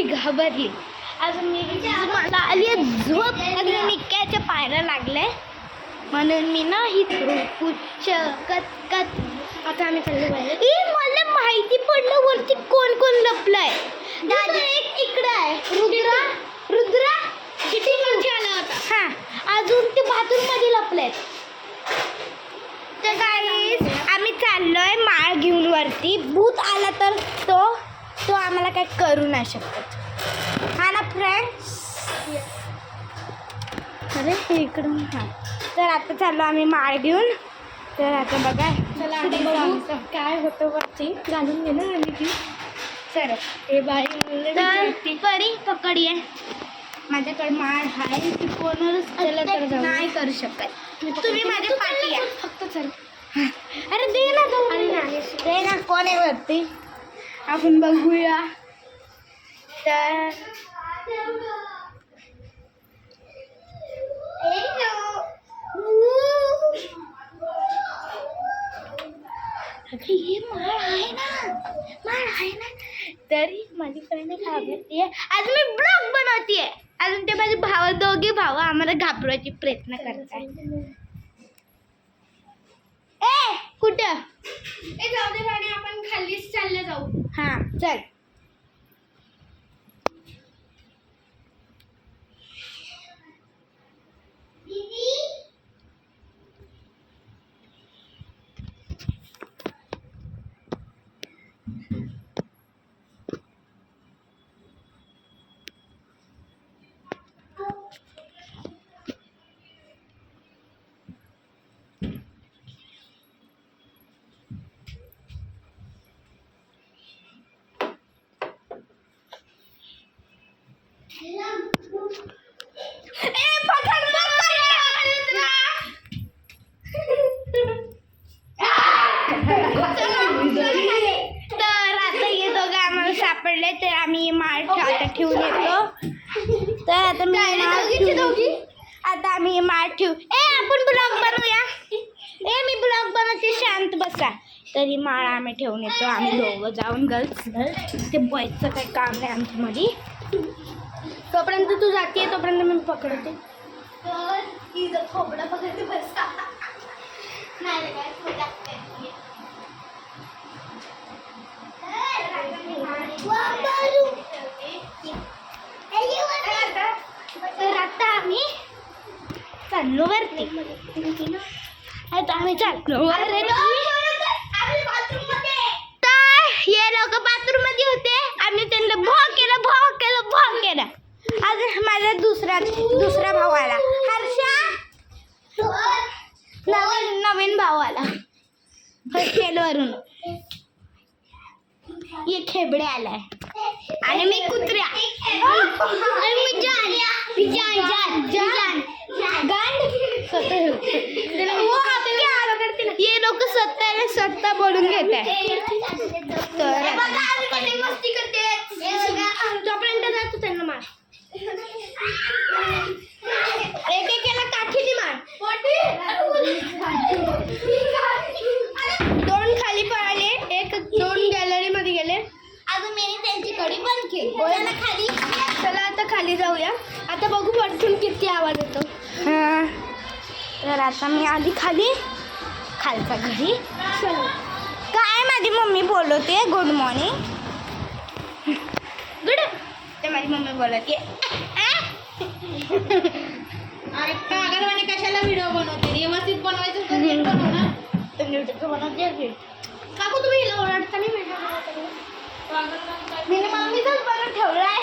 घाबरली. अजून मला आली आहे झोप. अजून निक्क्याच्या पायऱ्या लागल्या म्हणून मी नाही झोपू शकत. आता आम्ही चाललो बाहेर. मला माहिती पडलं वरती कोण कोण लपलंय. एक इकडं आहे रुद्रा शिटिंग आला होता. हां, अजून ते बाथरूम मध्ये लपलेत. तर गाईस आम्ही चाललोय माळ घेऊन वरती. भूत आला तर तो आम्हाला काही करू नाही शकत. हा ना फ्रेंड्स. अरे इकडून. हां, तर आता चाललो आम्ही माळ घेऊन. तर आता बघा चला काय होतं वरती. घालून गेलं आणि ती सर हे बाई परी पकडी माझ्याकडे माळ आहे. ती कोणालाच नाही करू शकत. तुम्ही माझ्या पाठी या फक्त. चल अरे दे ना कोण आहे वरती. आपण बघूया. तर हे माळ आहे ना तरी माझी फ्रेंड घाबरतीये. आज मी ब्लॉग बनवतीये. अजून ते माझे दोघे भाऊ आम्हाला घाबरवायचे प्रयत्न करताय. कुठं जाऊ दे गाडी. आपण खालीच चालले जाऊ. हां चल. सापडले तर आम्ही माळ आता ठेवून येतो. तर आता आम्ही माळ ठेवू. आपण ब्लॉग बनवूया. मी ब्लॉग बनवते. शांत बसा. तरी माळ आम्ही ठेवून येतो. आम्ही दोघं जाऊन गर्ल्स. ते बॉयजचं काही काम नाही आमच्यामध्ये. तोपर्यंत तू जाते तोपर्यंत मी पकडते. तर तिचं खोबडं पकडते बस. नाही तर आता आम्ही चाललो वरती. आता आम्ही चाललो तर हे लोक बाथरूम मध्ये होते. आम्ही त्यांना भाव केलं. अजून माझा दुसरा भाऊ आला. हर्षा नवीन भाऊ आला हॉस्टेलवरून. ये खेबडे आलाय आणि मी कुत्र्या. ये लोक सत्ता बोलून घेत आहे. तोपर्यंत जातो त्यांना मार. एकेकाला काठीने मार. दोन खाली पळाले. दोन गॅलरी मध्ये गेले. अजून मी त्यांची कडी बंद केली. खाली चला आता खाली जाऊया. आता बघू वरतून किती आवाज येतो. हां, तर आता मी आधी खालचा घरी. काय माझी मम्मी बोलवते गुड मॉर्निंग. ते माझी मम्मी बोलवते. अरे पागलवाणी कशाला व्हिडिओ बनवते. व्यवस्थित बनवायचं तर नीट बनव ना. बनवते काकू. तुम्ही ओरडता नाही. मी मम्मीचाच बनवून ठेवलाय.